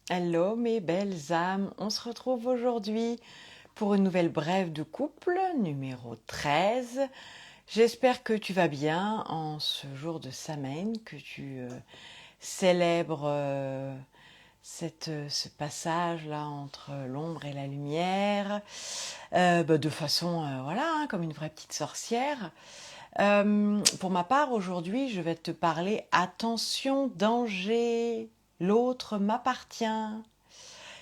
Hello mes belles âmes, on se retrouve aujourd'hui pour une nouvelle brève de couple numéro 13. J'espère que tu vas bien en ce jour de semaine, que tu célèbres ce passage-là entre l'ombre et la lumière, de façon, voilà, hein, comme une vraie petite sorcière. Pour ma part, aujourd'hui, je vais te parler attention, danger, l'autre m'appartient.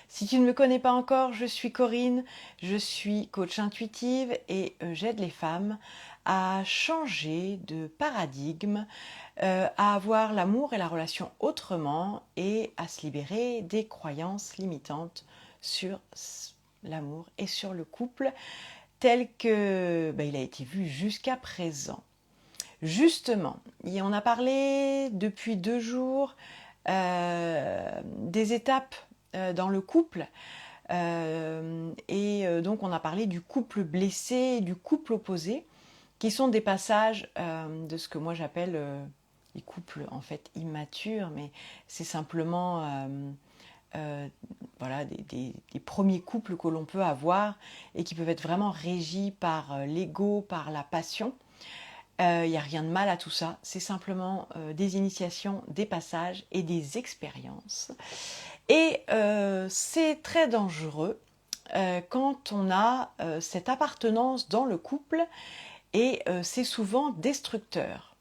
Si tu ne me connais pas encore, je suis Corinne, je suis coach intuitive et j'aide les femmes à changer de paradigme, à avoir l'amour et la relation autrement et à se libérer des croyances limitantes sur l'amour et sur le couple tel que il a été vu jusqu'à présent. Justement, on a parlé depuis 2 jours des étapes dans le couple. Donc on a parlé du couple blessé et du couple opposé, qui sont des passages de ce que moi j'appelle les couples en fait immatures, mais c'est simplement voilà, des premiers couples que l'on peut avoir et qui peuvent être vraiment régis par l'ego, par la passion. Il n'y a rien de mal à tout ça, c'est simplement des initiations, des passages et des expériences. Et c'est très dangereux quand on a cette appartenance dans le couple et c'est souvent destructeur.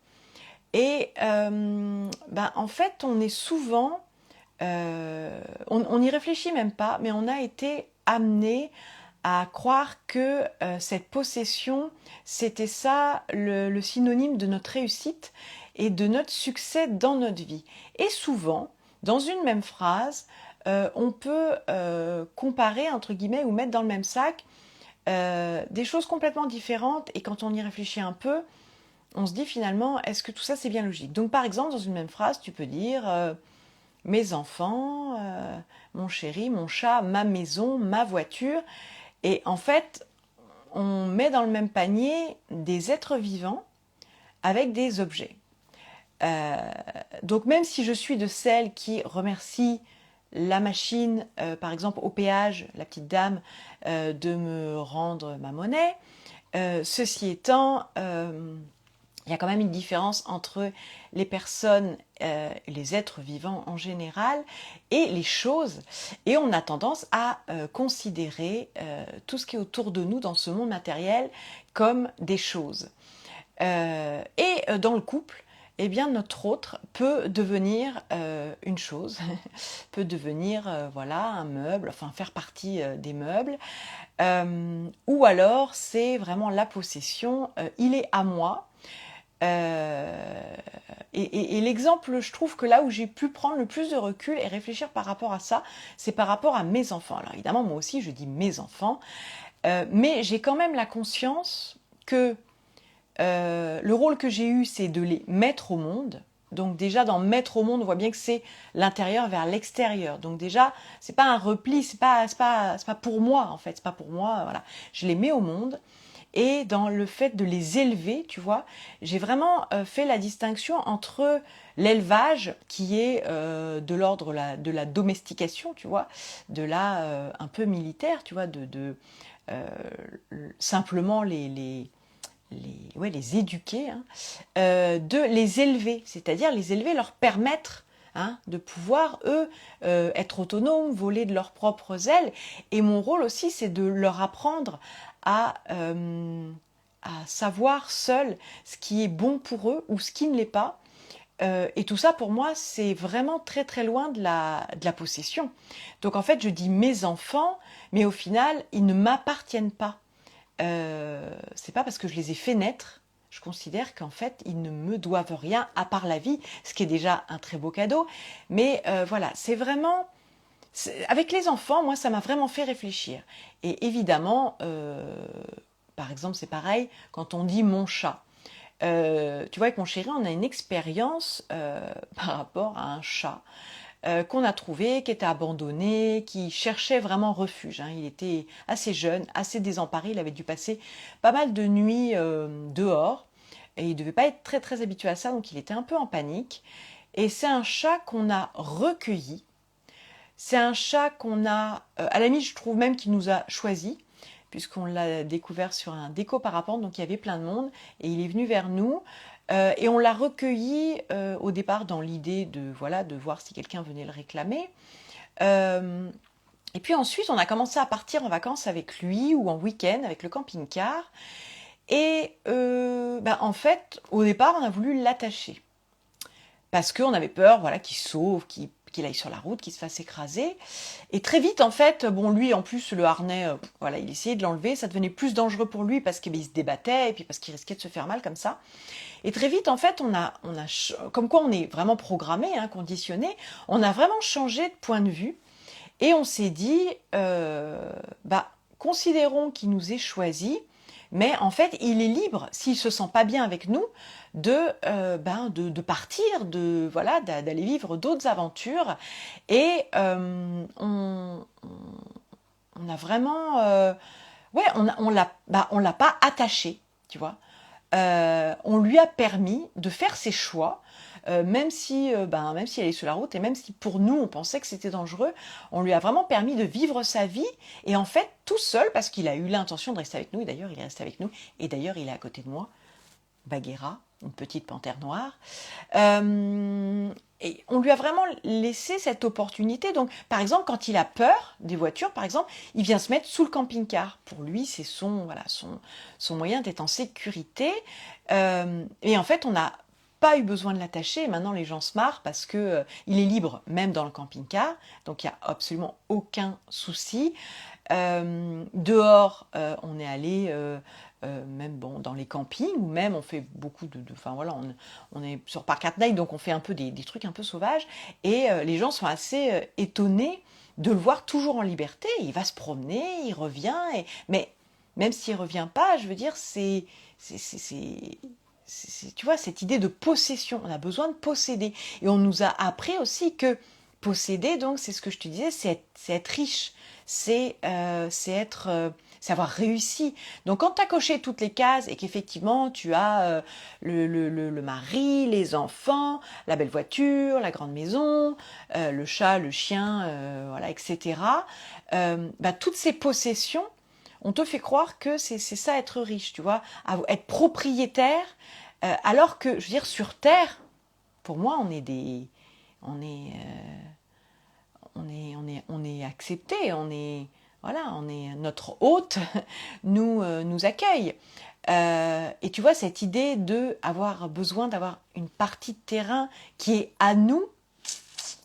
Et en fait, on est souvent, on n'y réfléchit même pas, mais on a été amené à croire que cette possession, c'était ça le synonyme de notre réussite et de notre succès dans notre vie. Et souvent, dans une même phrase, on peut comparer, entre guillemets, ou mettre dans le même sac des choses complètement différentes. Et quand on y réfléchit un peu, on se dit finalement, est-ce que tout ça c'est bien logique? Donc par exemple, dans une même phrase, tu peux dire mes enfants, mon chéri, mon chat, ma maison, ma voiture. Et en fait, on met dans le même panier des êtres vivants avec des objets. Euh, donc même si je suis de celles qui remercient la machine, par exemple au péage, la petite dame, de me rendre ma monnaie, ceci étant, il y a quand même une différence entre les personnes, les êtres vivants en général, et les choses. Et on a tendance à considérer tout ce qui est autour de nous dans ce monde matériel comme des choses. Et dans le couple, eh bien, notre autre peut devenir une chose, peut devenir voilà, un meuble, enfin faire partie des meubles, ou alors c'est vraiment la possession, il est à moi. Et l'exemple, je trouve que là où j'ai pu prendre le plus de recul et réfléchir par rapport à ça, c'est par rapport à mes enfants. Alors évidemment, moi aussi, je dis mes enfants, mais j'ai quand même la conscience que le rôle que j'ai eu, c'est de les mettre au monde. Donc déjà, dans mettre au monde, on voit bien que c'est l'intérieur vers l'extérieur. Donc déjà, c'est pas un repli, c'est pas pour moi en fait, c'est pas pour moi. Voilà, je les mets au monde. Et dans le fait de les élever, tu vois, j'ai vraiment fait la distinction entre l'élevage qui est de l'ordre de la domestication, tu vois, de là un peu militaire, tu vois, euh, simplement ouais, les éduquer, hein, de les élever, c'est-à-dire les élever, leur permettre de pouvoir, eux, être autonomes, voler de leurs propres ailes. Et mon rôle aussi, c'est de leur apprendre à savoir seuls ce qui est bon pour eux ou ce qui ne l'est pas. Et tout ça, pour moi, c'est vraiment très très loin de la possession. Donc en fait, je dis mes enfants, mais au final, ils ne m'appartiennent pas. C'est pas parce que je les ai fait naître, je considère qu'en fait ils ne me doivent rien à part la vie, ce qui est déjà un très beau cadeau. Mais voilà, c'est vraiment avec les enfants, moi ça m'a vraiment fait réfléchir. Et évidemment, par exemple, c'est pareil quand on dit mon chat. Tu vois, avec mon chéri, on a une expérience par rapport à un chat qu'on a trouvé, qui était abandonné, qui cherchait vraiment refuge. Il était assez jeune, assez désemparé, il avait dû passer pas mal de nuits dehors, et il ne devait pas être très très habitué à ça, donc il était un peu en panique. Et c'est un chat qu'on a recueilli, C'est un chat qu'on a, à la limite, je trouve même qu'il nous a choisi, puisqu'on l'a découvert sur un déco parapente, donc il y avait plein de monde, et il est venu vers nous, et on l'a recueilli au départ dans l'idée de, voilà, de voir si quelqu'un venait le réclamer. Euh, et puis ensuite, on a commencé à partir en vacances avec lui, ou en week-end avec le camping-car, et en fait, au départ, on a voulu l'attacher parce qu'on avait peur, voilà, qu'il sauve, qu'il aille sur la route, qu'il se fasse écraser. Et très vite, en fait, bon, lui, en plus, le harnais, voilà, il essayait de l'enlever, ça devenait plus dangereux pour lui parce qu'il se débattait et puis parce qu'il risquait de se faire mal comme ça. Et très vite, en fait, comme quoi on est vraiment programmé, hein, conditionné, on a vraiment changé de point de vue et on s'est dit, considérons qu'il nous ait choisi, mais en fait, il est libre, s'il se sent pas bien avec nous, de partir, voilà, d'aller vivre d'autres aventures. Et on a vraiment, ouais, on l'a pas attaché, tu vois. On lui a permis de faire ses choix, même si elle est sur la route et même si pour nous on pensait que c'était dangereux, on lui a vraiment permis de vivre sa vie et en fait tout seul parce qu'il a eu l'intention de rester avec nous et d'ailleurs il est resté avec nous et d'ailleurs il est à côté de moi, Bagheera, une petite panthère noire. Et on lui a vraiment laissé cette opportunité. Donc, par exemple, quand il a peur des voitures, par exemple, il vient se mettre sous le camping-car. Pour lui, c'est son moyen d'être en sécurité. Et en fait, on n'a pas eu besoin de l'attacher. Maintenant, les gens se marrent parce que il est libre, même dans le camping-car. Donc, il n'y a absolument aucun souci. Dehors, on est allé même bon, dans les campings, ou même on fait beaucoup enfin voilà, on est sur Parc Atnay, donc on fait un peu des trucs un peu sauvages, et les gens sont assez étonnés de le voir toujours en liberté. Il va se promener, il revient, mais même s'il revient pas, je veux dire, tu vois, cette idée de possession, on a besoin de posséder. Et on nous a appris aussi que posséder, donc, c'est ce que je te disais, c'est être riche, c'est avoir réussi. Donc, quand tu as coché toutes les cases et qu'effectivement, tu as le mari, les enfants, la belle voiture, la grande maison, le chat, le chien, voilà, etc., toutes ces possessions, on te fait croire que c'est ça être riche, tu vois, être propriétaire, alors que, je veux dire, sur Terre, pour moi, on est, on est accepté, on est notre hôte nous accueille. Et tu vois cette idée de avoir besoin d'avoir une partie de terrain qui est à nous.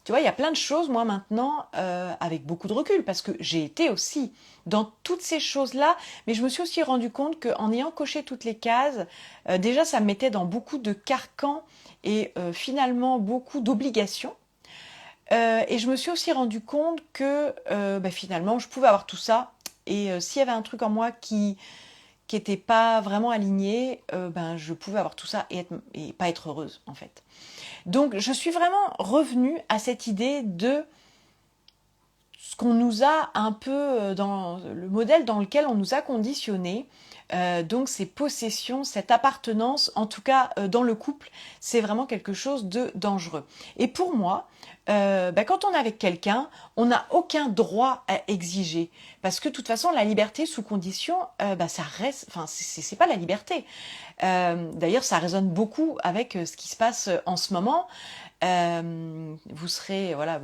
Tu vois, il y a plein de choses, moi, maintenant, avec beaucoup de recul, parce que j'ai été aussi dans toutes ces choses-là, mais je me suis aussi rendu compte qu'en ayant coché toutes les cases, déjà, ça me mettait dans beaucoup de carcans et finalement beaucoup d'obligations. Et je me suis aussi rendu compte que finalement, je pouvais avoir tout ça, et s'il y avait un truc en moi qui n'était pas vraiment aligné, je pouvais avoir tout ça et pas être heureuse, en fait. Donc, je suis vraiment revenue à cette idée de ce qu'on nous a un peu dans le modèle dans lequel on nous a conditionnés. Donc, ces possessions, cette appartenance, en tout cas dans le couple, c'est vraiment quelque chose de dangereux. Et pour moi, quand on est avec quelqu'un, on n'a aucun droit à exiger. Parce que de toute façon, la liberté sous condition, ça reste, enfin, c'est pas la liberté. D'ailleurs, ça résonne beaucoup avec ce qui se passe en ce moment. Vous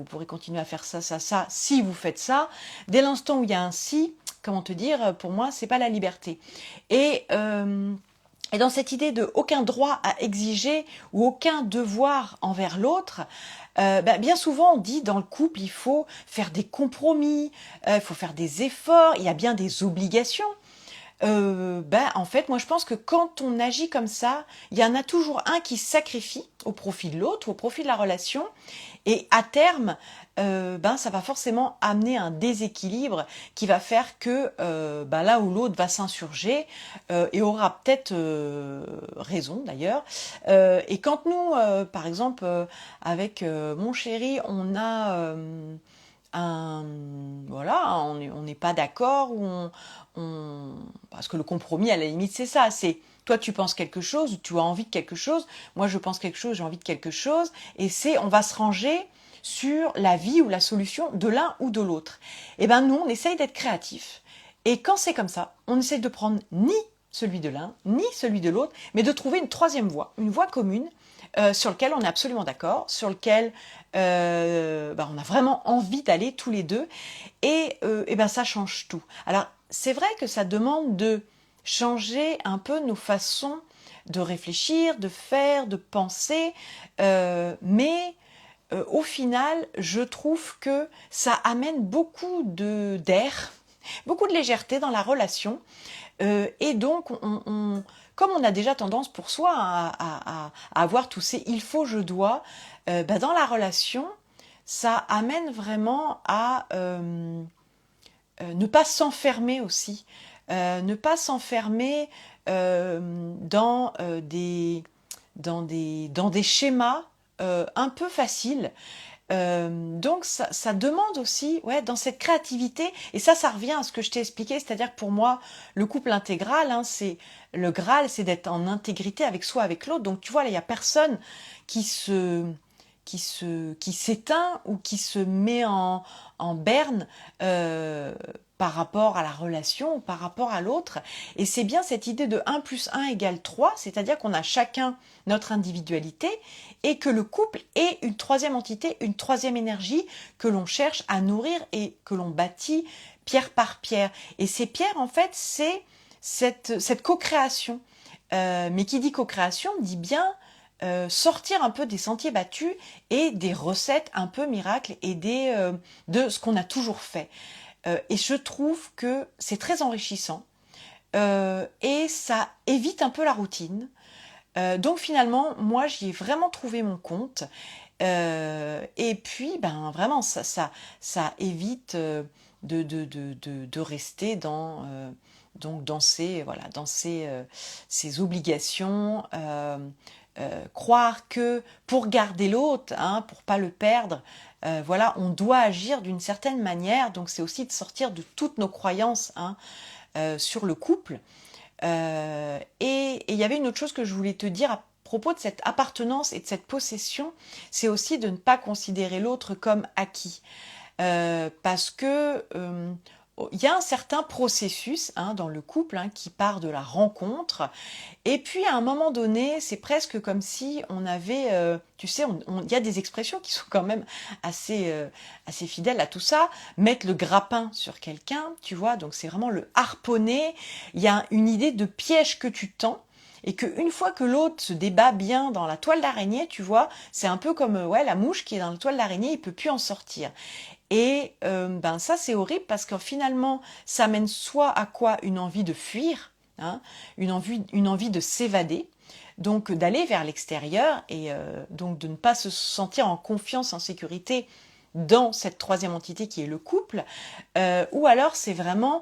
pourrez continuer à faire ça, ça, ça, si vous faites ça. Dès l'instant où il y a un si, comment te dire, pour moi, c'est pas la liberté. Et, et dans cette idée de aucun droit à exiger ou aucun devoir envers l'autre, bien souvent on dit dans le couple il faut faire des compromis, il faut faire des efforts, il y a bien des obligations. En fait, moi je pense que quand on agit comme ça, il y en a toujours un qui se sacrifie au profit de l'autre, au profit de la relation, et à terme, ça va forcément amener un déséquilibre qui va faire que l'un ou l'autre va s'insurger et aura peut-être raison d'ailleurs. Et quand nous, par exemple, avec mon chéri, on a voilà, on n'est pas d'accord, parce que le compromis, à la limite, c'est ça, c'est toi tu penses quelque chose, tu as envie de quelque chose, moi je pense quelque chose, j'ai envie de quelque chose, et on va se ranger sur la vie ou la solution de l'un ou de l'autre. Et ben nous, on essaye d'être créatifs. Et quand c'est comme ça, on essaye de prendre ni celui de l'un, ni celui de l'autre, mais de trouver une troisième voie, une voie commune, sur laquelle on est absolument d'accord, sur laquelle on a vraiment envie d'aller tous les deux, et ben ça change tout. Alors, c'est vrai que ça demande de changer un peu nos façons de réfléchir, de faire, de penser, mais au final, je trouve que ça amène beaucoup d'air, beaucoup de légèreté dans la relation. Et donc, comme on a déjà tendance pour soi à avoir tous ces il faut, je dois, dans la relation, ça amène vraiment à ne pas s'enfermer aussi. Ne pas s'enfermer dans des schémas un peu faciles. Donc ça demande aussi, ouais, dans cette créativité, et ça revient à ce que je t'ai expliqué, c'est-à-dire que pour moi, le couple intégral, hein, c'est le Graal, c'est d'être en intégrité avec soi, avec l'autre. Donc tu vois, là, il n'y a personne qui qui s'éteint ou qui se met en berne par rapport à la relation ou par rapport à l'autre. Et c'est bien cette idée de 1 plus 1 égale 3, c'est-à-dire qu'on a chacun notre individualité et que le couple est une troisième entité, une troisième énergie que l'on cherche à nourrir et que l'on bâtit pierre par pierre. Et ces pierres, en fait, c'est cette co-création. Mais qui dit co-création dit bien sortir un peu des sentiers battus et des recettes un peu miracles et de ce qu'on a toujours fait. Et je trouve que c'est très enrichissant et ça évite un peu la routine. Donc finalement, moi, j'y ai vraiment trouvé mon compte. Et puis, ben vraiment, ça évite de rester dans ces obligations. Croire que pour garder l'autre, hein, pour pas le perdre, voilà, on doit agir d'une certaine manière. Donc c'est aussi de sortir de toutes nos croyances, hein, sur le couple. Et il y avait une autre chose que je voulais te dire à propos de cette appartenance et de cette possession, c'est aussi de ne pas considérer l'autre comme acquis. Parce que il y a un certain processus, hein, dans le couple, hein, qui part de la rencontre. Et puis à un moment donné, c'est presque comme si on avait, tu sais, il y a des expressions qui sont quand même assez fidèles à tout ça. Mettre le grappin sur quelqu'un, tu vois, donc c'est vraiment le harponner. Il y a une idée de piège que tu tends. Et qu'une fois que l'autre se débat bien dans la toile d'araignée, tu vois, c'est un peu comme ouais, la mouche qui est dans la toile d'araignée, il peut plus en sortir. Et ben ça c'est horrible parce que finalement ça mène soit à quoi une envie de fuir, hein, une envie de s'évader, donc d'aller vers l'extérieur et donc de ne pas se sentir en confiance, en sécurité dans cette troisième entité qui est le couple, ou alors c'est vraiment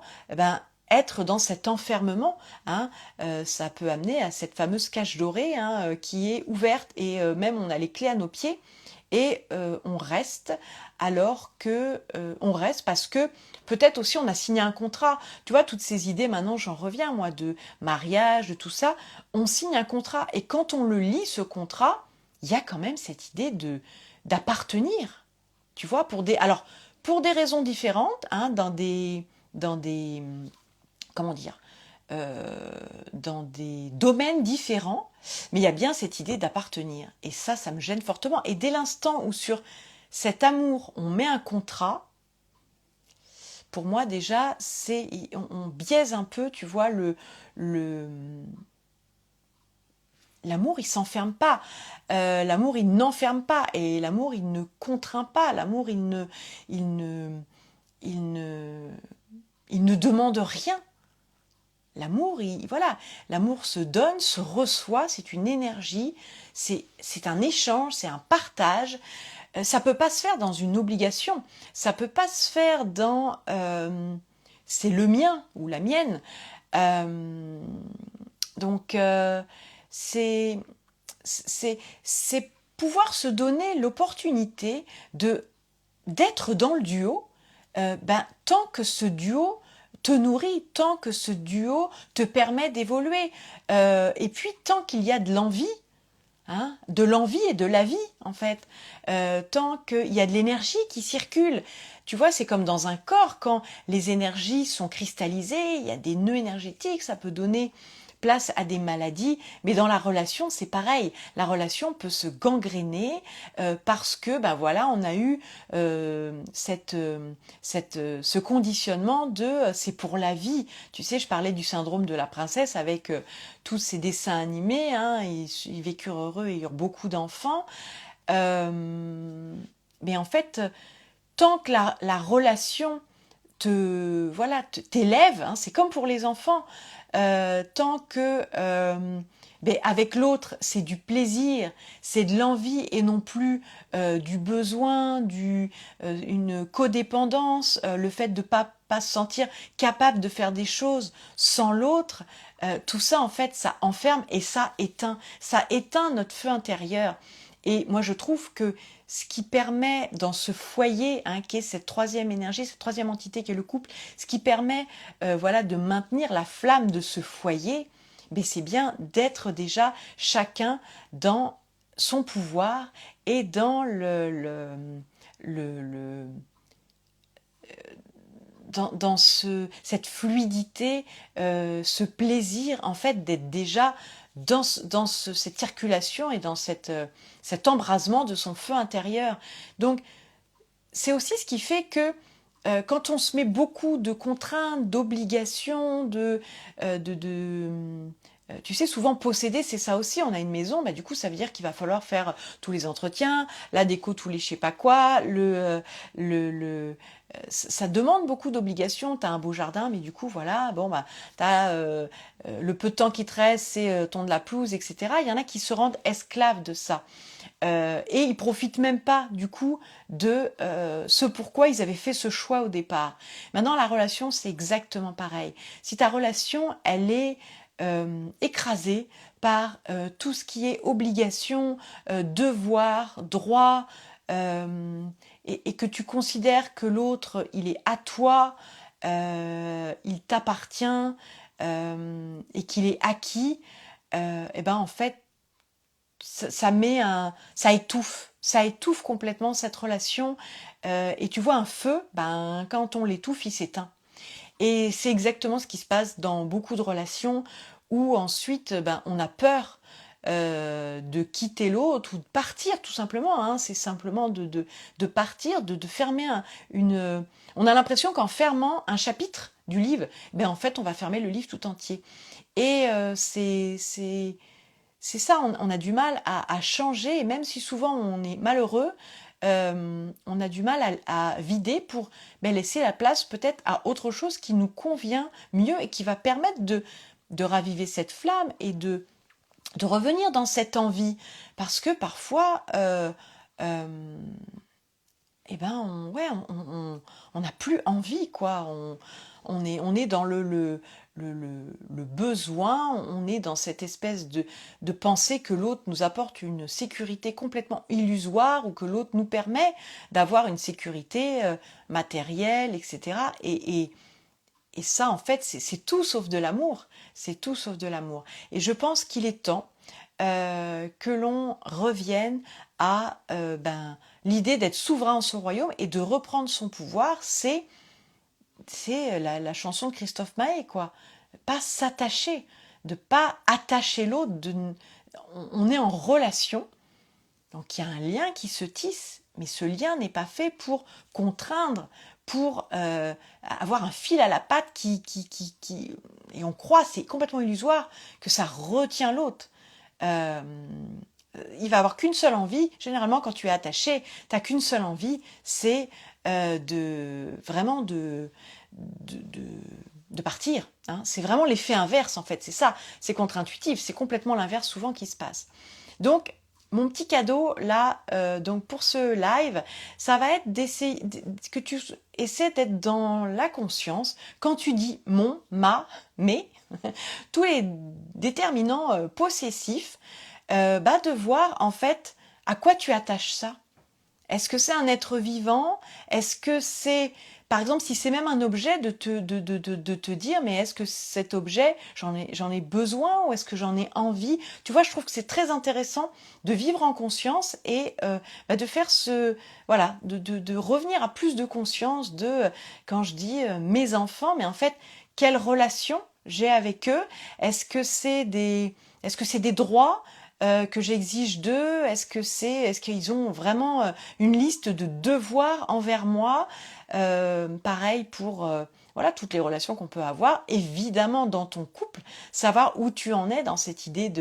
être dans cet enfermement, hein, ça peut amener à cette fameuse cage dorée, hein, qui est ouverte et même on a les clés à nos pieds. Et on reste alors que on reste parce que peut-être aussi on a signé un contrat. Tu vois, toutes ces idées, maintenant j'en reviens moi, de mariage, de tout ça, on signe un contrat et quand on le lit ce contrat, il y a quand même cette idée d'appartenir. Tu vois, pour des raisons différentes, hein, dans des comment dire, dans des domaines différents, mais il y a bien cette idée d'appartenir. Et ça me gêne fortement. Et dès l'instant où sur cet amour, on met un contrat, pour moi déjà, on biaise un peu, tu vois, l'amour, il s'enferme pas. L'amour, il n'enferme pas. Et l'amour, il ne contraint pas. L'amour, il ne demande rien. L'amour, voilà, l'amour se donne, se reçoit, c'est une énergie, c'est un échange, c'est un partage. Ça peut pas se faire dans une obligation, ça peut pas se faire dans c'est le mien ou la mienne. Donc c'est pouvoir se donner l'opportunité d'être dans le duo, tant que ce duo te nourrit, tant que ce duo te permet d'évoluer. Et puis, tant qu'il y a de l'envie, hein, de l'envie et de la vie, en fait. Tant qu'il y a de l'énergie qui circule. Tu vois, c'est comme dans un corps, quand les énergies sont cristallisées, il y a des nœuds énergétiques, ça peut donner place à des maladies, mais dans la relation, c'est pareil. La relation peut se gangréner parce que, ben voilà, on a eu ce conditionnement de c'est pour la vie. Tu sais, je parlais du syndrome de la princesse avec tous ces dessins animés, hein, ils vécurent heureux et eurent beaucoup d'enfants. Mais en fait, tant que la relation t'élève, hein, c'est comme pour les enfants, tant que avec l'autre c'est du plaisir, c'est de l'envie et non plus du besoin, une codépendance, le fait de pas se sentir capable de faire des choses sans l'autre, tout ça en fait ça enferme et ça éteint notre feu intérieur. Et moi je trouve que ce qui permet dans ce foyer, hein, qui est cette troisième énergie, cette troisième entité qui est le couple, ce qui permet de maintenir la flamme de ce foyer, mais c'est bien d'être déjà chacun dans son pouvoir et dans dans cette fluidité, ce plaisir en fait d'être déjà cette circulation et dans cet embrasement de son feu intérieur. Donc c'est aussi ce qui fait que quand on se met beaucoup de contraintes, d'obligations, tu sais, souvent posséder, c'est ça aussi. On a une maison, bah, du coup, ça veut dire qu'il va falloir faire tous les entretiens, la déco, tous les je sais pas quoi, ça demande beaucoup d'obligations. Tu as un beau jardin, mais du coup, voilà, bon, bah, tu as le peu de temps qui te reste, c'est ton de la pelouse, etc. Il y en a qui se rendent esclaves de ça. Et ils profitent même pas du coup de ce pourquoi ils avaient fait ce choix au départ. Maintenant, la relation, c'est exactement pareil. Si ta relation, elle est écrasée par tout ce qui est obligation, devoir, droit, et que tu considères que l'autre, il est à toi, il t'appartient et qu'il est acquis, et ben en fait, ça étouffe complètement cette relation. Et tu vois, un feu, ben, quand on l'étouffe, il s'éteint. Et c'est exactement ce qui se passe dans beaucoup de relations où ensuite, ben, on a peur de quitter l'autre ou de partir tout simplement. Hein. C'est simplement de partir, de fermer une... On a l'impression qu'en fermant un chapitre du livre, ben, en fait, on va fermer le livre tout entier. Et c'est ça, on a du mal à changer, et même si souvent on est malheureux, on a du mal à vider pour laisser la place peut-être à autre chose qui nous convient mieux et qui va permettre de raviver cette flamme et de revenir dans cette envie. Parce que parfois, euh, eh ben, on n'a plus envie, quoi. On est dans le besoin, on est dans cette espèce de penser que l'autre nous apporte une sécurité complètement illusoire ou que l'autre nous permet d'avoir une sécurité matérielle, etc. Et ça, en fait, c'est tout sauf de l'amour. C'est tout sauf de l'amour. Et je pense qu'il est temps que l'on revienne à l'idée d'être souverain en son royaume et de reprendre son pouvoir. C'est la chanson de Christophe Maé, quoi. Pas s'attacher, de pas attacher l'autre. On est en relation, donc il y a un lien qui se tisse, mais ce lien n'est pas fait pour contraindre, pour avoir un fil à la patte et on croit, c'est complètement illusoire, que ça retient l'autre. Euh, il va avoir qu'une seule envie. Généralement, quand tu es attaché, t'as qu'une seule envie, c'est vraiment de partir. Hein. C'est vraiment l'effet inverse, en fait. C'est ça. C'est contre-intuitif. C'est complètement l'inverse souvent qui se passe. Donc, mon petit cadeau, là, donc pour ce live, ça va être d'essayer que tu essaies d'être dans la conscience quand tu dis mon, ma, mes, tous les déterminants possessifs, de voir en fait à quoi tu attaches ça. Est-ce que c'est un être vivant? Est-ce que c'est, par exemple, si c'est même un objet, de te dire, mais est-ce que cet objet, j'en ai besoin ou est-ce que j'en ai envie? Tu vois, je trouve que c'est très intéressant de vivre en conscience et de faire voilà, de revenir à plus de conscience de, quand je dis mes enfants, mais en fait, quelle relation j'ai avec eux? Est-ce que c'est des droits que j'exige d'eux? Est-ce qu'ils ont vraiment une liste de devoirs envers moi? Pareil pour voilà toutes les relations qu'on peut avoir. Évidemment, dans ton couple, savoir où tu en es dans cette idée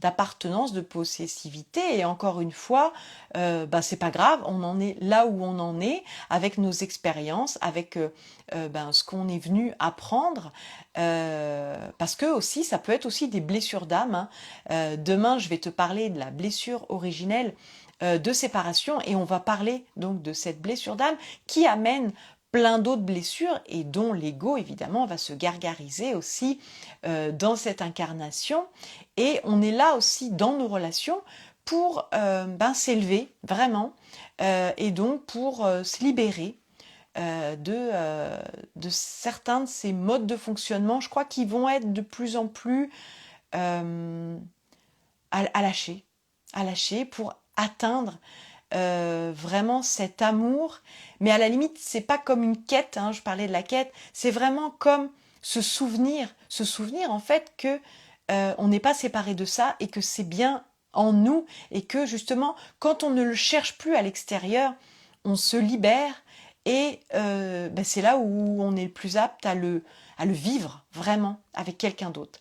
d'appartenance, de possessivité. Et encore une fois, c'est pas grave, on en est là où on en est, avec nos expériences, avec ce qu'on est venu apprendre. Parce que aussi, ça peut être aussi des blessures d'âme, hein. Demain, je vais te parler de la blessure originelle de séparation et on va parler donc de cette blessure d'âme qui amène plein d'autres blessures et dont l'ego évidemment va se gargariser aussi dans cette incarnation. Et on est là aussi dans nos relations pour s'élever vraiment et donc pour se libérer de certains de ces modes de fonctionnement, je crois, qui vont être de plus en plus à lâcher pour atteindre vraiment cet amour. Mais à la limite, c'est pas comme une quête, hein, je parlais de la quête, c'est vraiment comme se souvenir en fait que on n'est pas séparé de ça et que c'est bien en nous et que justement, quand on ne le cherche plus à l'extérieur, on se libère et c'est là où on est le plus apte à le vivre vraiment avec quelqu'un d'autre.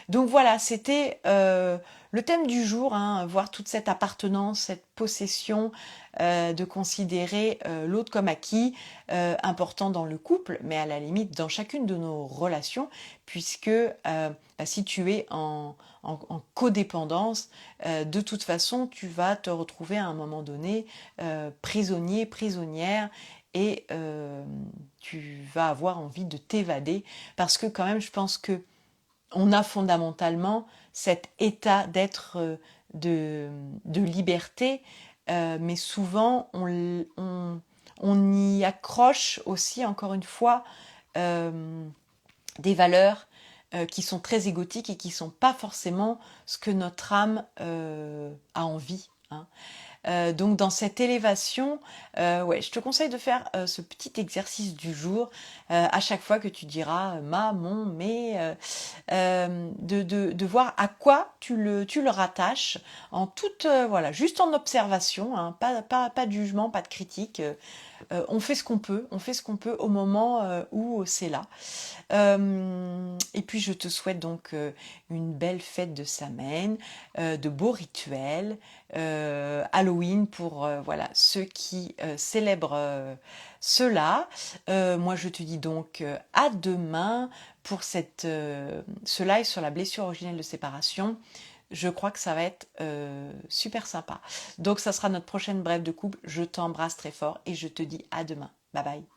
Donc voilà, c'était le thème du jour, hein, voir toute cette appartenance, cette possession, de considérer l'autre comme acquis, important dans le couple, mais à la limite dans chacune de nos relations, puisque si tu es en codépendance, de toute façon, tu vas te retrouver à un moment donné prisonnier, prisonnière, et tu vas avoir envie de t'évader, parce que quand même, je pense que on a fondamentalement cet état d'être de liberté, mais souvent on y accroche aussi, encore une fois, des valeurs qui sont très égotiques et qui ne sont pas forcément ce que notre âme a envie, hein. Donc dans cette élévation, ouais, je te conseille de faire ce petit exercice du jour à chaque fois que tu diras ma, mon, mais, de voir à quoi tu le rattaches en toute, voilà, juste en observation, hein, pas de jugement, pas de critique. On fait ce qu'on peut, on fait ce qu'on peut au moment où c'est là. Et puis je te souhaite donc une belle fête de Samhain, de beaux rituels, Halloween pour voilà ceux qui célèbrent cela. Moi je te dis donc à demain pour ce live sur la blessure originelle de séparation. Je crois que ça va être super sympa. Donc ça sera notre prochaine brève de couple. Je t'embrasse très fort et je te dis à demain. Bye bye.